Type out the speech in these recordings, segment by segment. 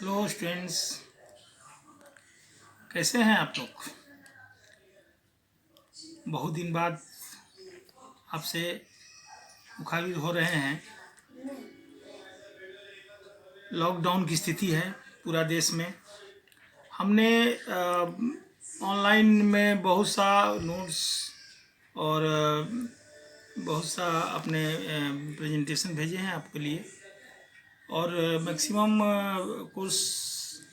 Hello students, कैसे हैं आप लोग। बहुत दिन बाद आपसे मुखातिब हो रहे हैं। लॉकडाउन की स्थिति है पूरा देश में। हमने ऑनलाइन में बहुत सा नोट्स और बहुत सा अपने प्रेजेंटेशन भेजे हैं आपके लिए, और मैक्सिमम कोर्स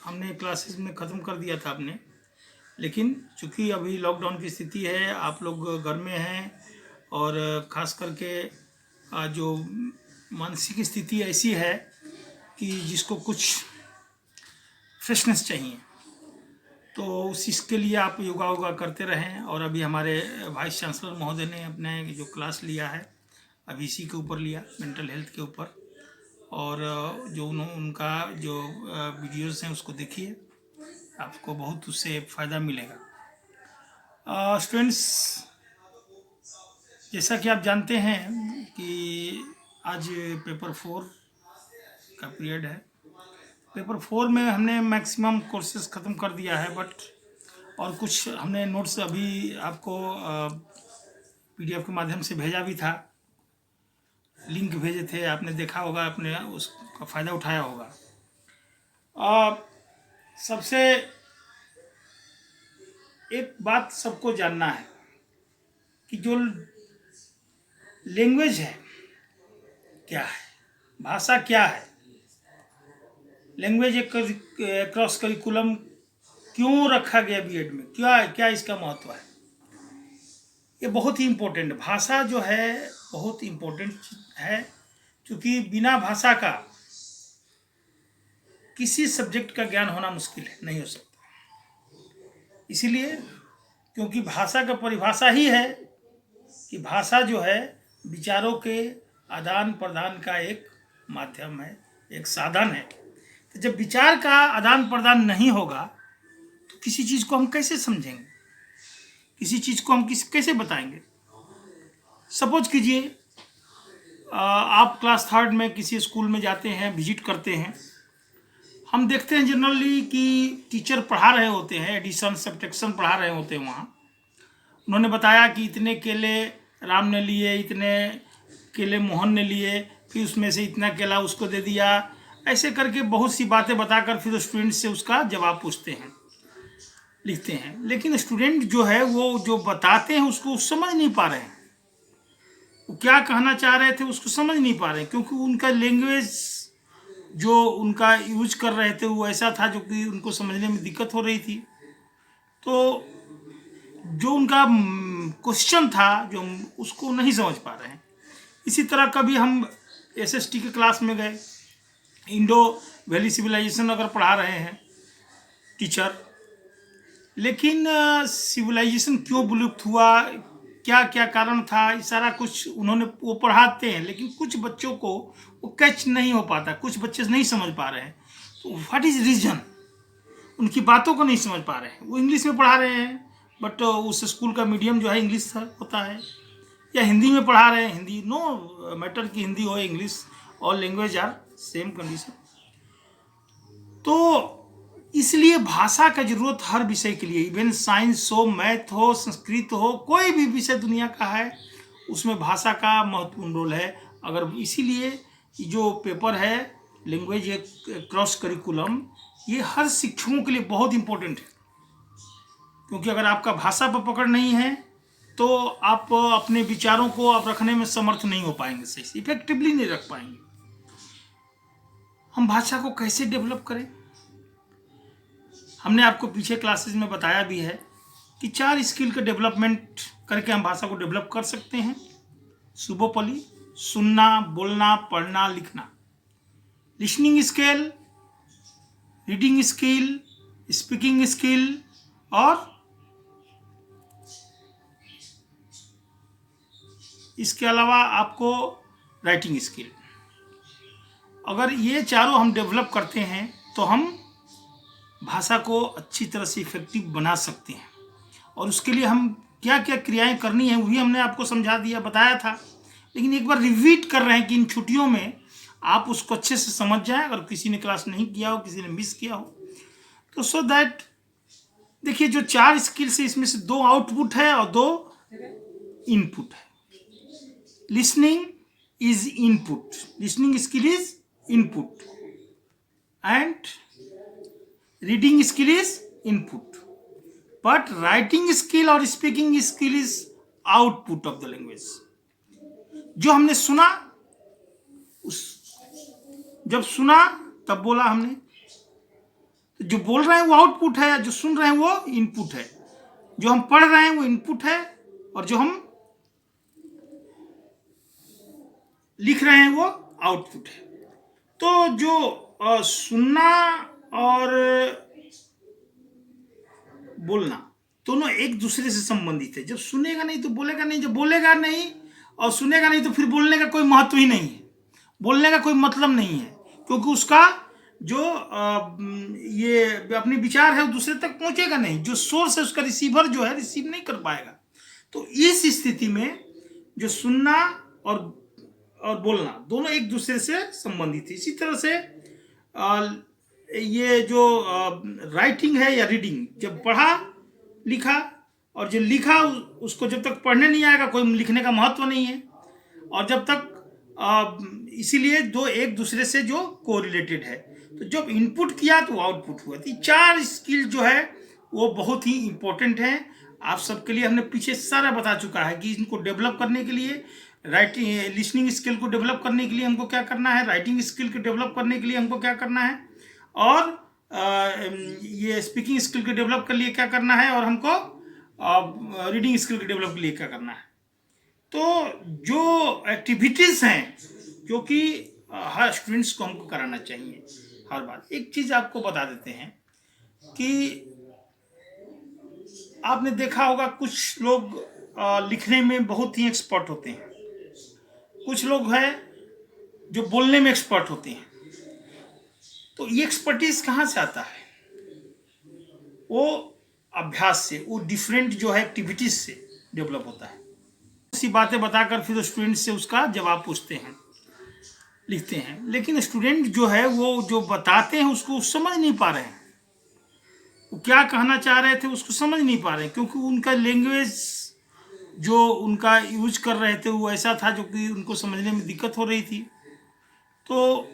हमने क्लासेस में ख़त्म कर दिया था आपने। लेकिन चूँकि अभी लॉकडाउन की स्थिति है, आप लोग घर में हैं, और ख़ास करके जो मानसिक स्थिति ऐसी है कि जिसको कुछ फ्रेशनेस चाहिए, तो उस इसके लिए आप योगा वोगा करते रहें। और अभी हमारे वाइस चांसलर महोदय ने अपने जो क्लास लिया है अभी इसी के ऊपर लिया, मेंटल हेल्थ के ऊपर, और जो उनका जो वीडियोज़ हैं उसको देखिए, आपको बहुत उससे फ़ायदा मिलेगा। स्टूडेंट्स, जैसा कि आप जानते हैं कि आज पेपर 4 का पीरियड है। पेपर 4 में हमने मैक्सिमम कोर्सेज ख़त्म कर दिया है, बट और कुछ हमने नोट्स अभी आपको पीडीएफ के माध्यम से भेजा भी था, लिंक भेजे थे, आपने देखा होगा, आपने उसका फ़ायदा उठाया होगा। सबसे एक बात सबको जानना है कि जो लैंग्वेज है क्या है, भाषा क्या है, लैंग्वेज एक क्रॉस करिकुलम क्यों रखा गया बीएड में, क्या क्या इसका महत्व है। ये बहुत ही इम्पोर्टेंट, भाषा जो है बहुत इम्पोर्टेंट है, क्योंकि बिना भाषा का किसी सब्जेक्ट का ज्ञान होना मुश्किल है, नहीं हो सकता। इसीलिए क्योंकि भाषा का परिभाषा ही है कि भाषा जो है विचारों के आदान प्रदान का एक माध्यम है, एक साधन है। तो जब विचार का आदान प्रदान नहीं होगा तो किसी चीज़ को हम कैसे समझेंगे, किसी चीज़ को हम कैसे बताएंगे। सपोज कीजिए आप क्लास 3 में किसी स्कूल में जाते हैं, विजिट करते हैं। हम देखते हैं जनरली कि टीचर पढ़ा रहे होते हैं, एडिशन सब्ट्रैक्शन पढ़ा रहे होते हैं। वहाँ उन्होंने बताया कि इतने केले राम ने लिए, इतने केले मोहन ने लिए, फिर उसमें से इतना केला उसको दे दिया, ऐसे करके बहुत सी बातें बताकर फिर स्टूडेंट से उसका जवाब पूछते हैं, लिखते हैं। लेकिन स्टूडेंट जो है वो जो बताते हैं उसको समझ नहीं पा रहे हैं, वो क्या कहना चाह रहे थे उसको समझ नहीं पा रहे हैं, क्योंकि उनका लैंग्वेज जो उनका यूज कर रहे थे वो ऐसा था जो कि उनको समझने में दिक्कत हो रही थी। तो जो उनका क्वेश्चन था जो उसको नहीं समझ पा रहे हैं। इसी तरह कभी हम एसएसटी के क्लास में गए, इंडो वैली सिविलाइजेशन अगर पढ़ा रहे हैं टीचर, लेकिन सिविलाइजेशन क्यों विलुप्त हुआ, क्या क्या कारण था, ये सारा कुछ उन्होंने वो पढ़ाते हैं, लेकिन कुछ बच्चों को वो कैच नहीं हो पाता, कुछ बच्चे नहीं समझ पा रहे हैं। तो व्हाट इज़ रीज़न, उनकी बातों को नहीं समझ पा रहे हैं। वो इंग्लिश में पढ़ा रहे हैं, बट उस स्कूल का मीडियम जो है इंग्लिश होता है, या हिंदी में पढ़ा रहे हैं, हिंदी नो मैटर कि हिंदी हो English, all language are same condition. तो इसलिए भाषा का जरूरत हर विषय के लिए, इवन साइंस हो, मैथ हो, संस्कृत हो, कोई भी विषय दुनिया का है उसमें भाषा का महत्वपूर्ण रोल है। अगर इसीलिए जो पेपर है लैंग्वेज क्रॉस करिकुलम, ये हर शिक्षकों के लिए बहुत इम्पोर्टेंट है, क्योंकि अगर आपका भाषा पर पकड़ नहीं है तो आप अपने विचारों को आप रखने में समर्थ नहीं हो पाएंगे, सही से इफेक्टिवली नहीं रख पाएंगे। हम भाषा को कैसे डेवलप करें, हमने आपको पीछे क्लासेस में बताया भी है कि 4 स्किल का डेवलपमेंट करके हम भाषा को डेवलप कर सकते हैं। सुबोपली, सुनना, बोलना, पढ़ना, लिखना, listening skill, reading skill, speaking skill, और इसके अलावा आपको राइटिंग स्किल। अगर ये चारों हम डेवलप करते हैं तो हम भाषा को अच्छी तरह से इफेक्टिव बना सकते हैं। और उसके लिए हम क्या क्या क्रियाएं करनी है वही हमने आपको समझा दिया, बताया था। लेकिन एक बार रिपीट कर रहे हैं कि इन छुट्टियों में आप उसको अच्छे से समझ जाएं। अगर किसी ने क्लास नहीं किया हो, किसी ने मिस किया हो, तो सो दैट देखिए जो 4 स्किल्स है इसमें से 2 आउटपुट है और 2 इनपुट है। Listening is input, listening skill is input and reading skill is input, but writing skill और speaking skill is output of the language. जो हमने सुना, उस जब सुना तब बोला हमने, जो बोल रहे हैं वो आउटपुट है, जो सुन रहे हैं वो इनपुट है, जो हम पढ़ रहे हैं वो इनपुट है, और जो हम लिख रहे हैं वो आउटपुट है। तो जो सुनना और बोलना दोनों एक दूसरे से संबंधित है। जब सुनेगा नहीं तो बोलेगा नहीं, जब बोलेगा नहीं और सुनेगा नहीं तो फिर बोलने का कोई महत्व ही नहीं है, बोलने का कोई मतलब नहीं है, क्योंकि उसका जो ये अपने विचार है वो दूसरे तक पहुंचेगा नहीं। जो सोर्स है उसका रिसीवर जो है रिसीव नहीं कर पाएगा। तो इस स्थिति में जो सुनना और बोलना दोनों एक दूसरे से संबंधित है। इसी तरह से ये जो राइटिंग है या रीडिंग, जब पढ़ा लिखा, और जो लिखा उसको जब तक पढ़ने नहीं आएगा कोई लिखने का महत्व नहीं है, और जब तक इसीलिए दो एक दूसरे से जो कोरिलेटेड है। तो जब इनपुट किया तो आउटपुट हुआ। तो 4 स्किल जो है वो बहुत ही इंपॉर्टेंट है आप सबके लिए। हमने पीछे सारा बता चुका है कि इनको डेवलप करने के लिए, राइटिंग लिसनिंग स्किल को डेवलप करने के लिए हमको क्या करना है, राइटिंग स्किल को डेवलप करने के लिए हमको क्या करना है, और ये स्पीकिंग स्किल को डेवलप के लिए क्या करना है, और हमको रीडिंग स्किल को डेवलप के लिए क्या करना है। तो जो एक्टिविटीज़ हैं जो कि हर स्टूडेंट्स को हमको कराना चाहिए हर बार। एक चीज़ आपको बता देते हैं कि आपने देखा होगा कुछ लोग लिखने में बहुत ही एक्सपर्ट होते हैं, कुछ लोग हैं जो बोलने में एक्सपर्ट होते हैं। तो ये एक्सपर्टीज कहाँ से आता है? वो अभ्यास से, वो डिफरेंट जो है एक्टिविटीज से डेवलप होता है। ऐसी बातें बताकर फिर स्टूडेंट से उसका जवाब पूछते हैं, लिखते हैं। लेकिन स्टूडेंट जो है वो जो बताते हैं उसको समझ नहीं पा रहे हैं, वो क्या कहना चाह रहे थे उसको समझ नहीं पा रहे हैं, क्योंकि उनका लैंग्वेज जो उनका यूज कर रहे थे वो ऐसा था जो कि उनको समझने में दिक्कत हो रही थी। तो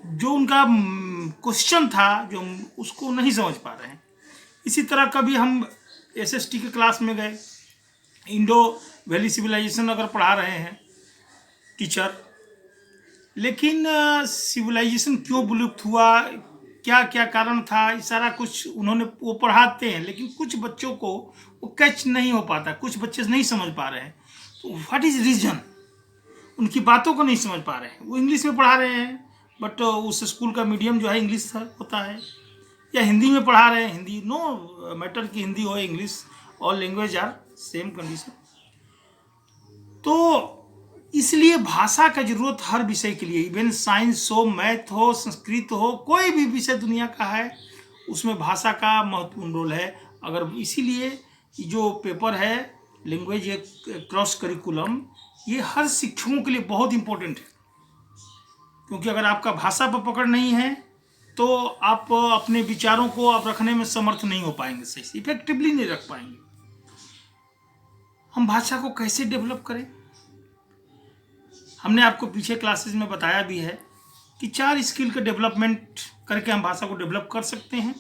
जो उनका क्वेश्चन था जो उसको नहीं समझ पा रहे हैं। इसी तरह कभी हम एसएसटी के क्लास में गए, इंडो वैली सिविलाइजेशन अगर पढ़ा रहे हैं टीचर, लेकिन सिविलाइजेशन क्यों विलुप्त हुआ, क्या क्या कारण था, ये सारा कुछ उन्होंने वो पढ़ाते हैं, लेकिन कुछ बच्चों को वो कैच नहीं हो पाता, कुछ बच्चे नहीं समझ पा रहे हैं। तो व्हाट इज रीजन, उनकी बातों को नहीं समझ पा रहे हैं। वो इंग्लिश में पढ़ा रहे हैं, बट उस स्कूल का मीडियम जो है इंग्लिश होता है, या हिंदी में पढ़ा रहे हैं, हिंदी नो मैटर कि हिंदी हो English, all language are same condition. तो इसलिए भाषा का जरूरत हर विषय के लिए, इवन साइंस हो, मैथ हो, संस्कृत हो, कोई भी विषय दुनिया का है उसमें भाषा का महत्वपूर्ण रोल है। अगर इसीलिए जो पेपर है लैंग्वेज क्रॉस करिकुलम, ये हर शिक्षकों के लिए बहुत इंपॉर्टेंट है, क्योंकि अगर आपका भाषा पर पकड़ नहीं है तो आप अपने विचारों को आप रखने में समर्थ नहीं हो पाएंगे, सही से इफेक्टिवली नहीं रख पाएंगे। हम भाषा को कैसे डेवलप करें, हमने आपको पीछे क्लासेस में बताया भी है कि 4 स्किल का डेवलपमेंट करके हम भाषा को डेवलप कर सकते हैं।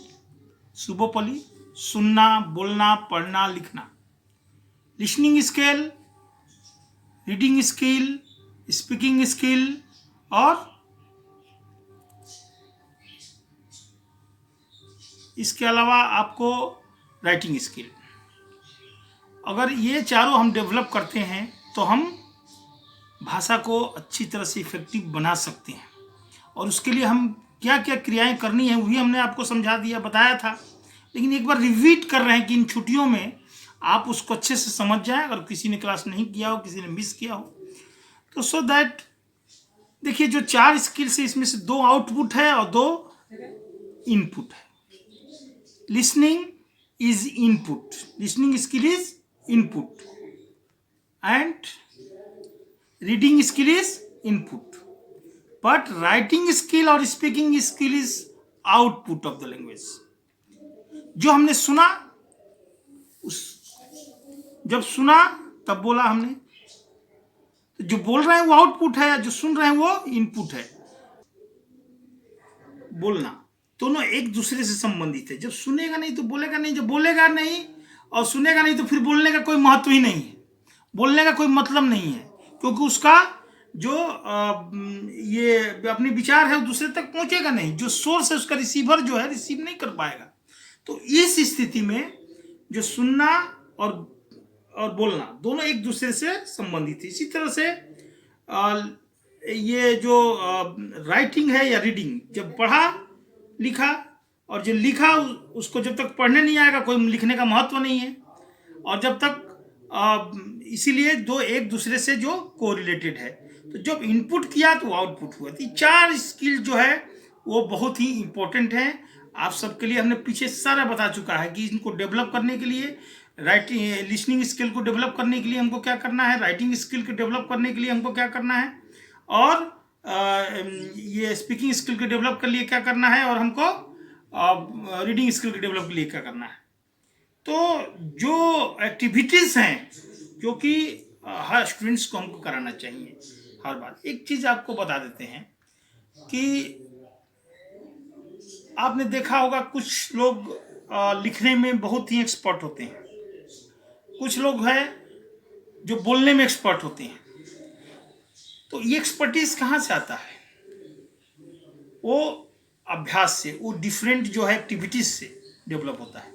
सुबोपली, सुनना, बोलना, पढ़ना, लिखना, listening skill, reading skill, speaking skill, और इसके अलावा आपको राइटिंग स्किल। अगर ये चारों हम डेवलप करते हैं तो हम भाषा को अच्छी तरह से इफेक्टिव बना सकते हैं। और उसके लिए हम क्या क्या क्रियाएं करनी है वही हमने आपको समझा दिया, बताया था, लेकिन एक बार रिपीट कर रहे हैं कि इन छुट्टियों में आप उसको अच्छे से समझ जाएं। अगर किसी ने क्लास नहीं किया हो, किसी ने मिस किया हो, तो सो दैट देखिए जो 4 स्किल्स है इसमें से 2 आउटपुट है और 2 इनपुट है। Listening is input, listening skill is input and reading skill is input, but writing skill और speaking skill is output of the language. जो हमने सुना, उस जब सुना तब बोला हमने, तो जो बोल रहे हैं वो आउटपुट है, जो सुन रहे हैं वो इनपुट है। बोलना दोनों एक दूसरे से संबंधित है। जब सुनेगा नहीं तो बोलेगा नहीं, जब बोलेगा नहीं और सुनेगा नहीं तो फिर बोलने का कोई महत्व ही नहीं है, बोलने का कोई मतलब नहीं है, क्योंकि उसका जो ये अपने विचार है वो दूसरे तक पहुंचेगा नहीं। जो सोर्स है उसका रिसीवर जो है रिसीव नहीं कर पाएगा। तो इस स्थिति में जो सुनना और बोलना दोनों एक दूसरे से संबंधित है। इसी तरह से ये जो राइटिंग है या रीडिंग, जब पढ़ा लिखा, और जो लिखा उसको जब तक पढ़ने नहीं आएगा कोई लिखने का महत्व नहीं है। और जब तक इसीलिए दो एक दूसरे से जो कोरिलेटेड है, तो जब इनपुट किया तो आउटपुट हुआ। तो चार स्किल जो है वो बहुत ही इंपॉर्टेंट है आप सबके लिए। हमने पीछे सारा बता चुका है कि इनको डेवलप करने के लिए, राइटिंग लिसनिंग स्किल को डेवलप करने के लिए हमको क्या करना है, राइटिंग स्किल को डेवलप करने के लिए हमको क्या करना है, और ये स्पीकिंग स्किल को डेवलप के लिए क्या करना है, और हमको रीडिंग स्किल को डेवलप के लिए क्या करना है। तो जो एक्टिविटीज़ हैं जो कि हर स्टूडेंट्स को हमको कराना चाहिए हर बार। एक चीज़ आपको बता देते हैं कि आपने देखा होगा कुछ लोग लिखने में बहुत ही एक्सपर्ट होते हैं, कुछ लोग हैं जो बोलने में एक्सपर्ट होते हैं। तो ये एक्सपर्टीज कहाँ से आता है? वो अभ्यास से, वो डिफरेंट जो है एक्टिविटीज से डेवलप होता है।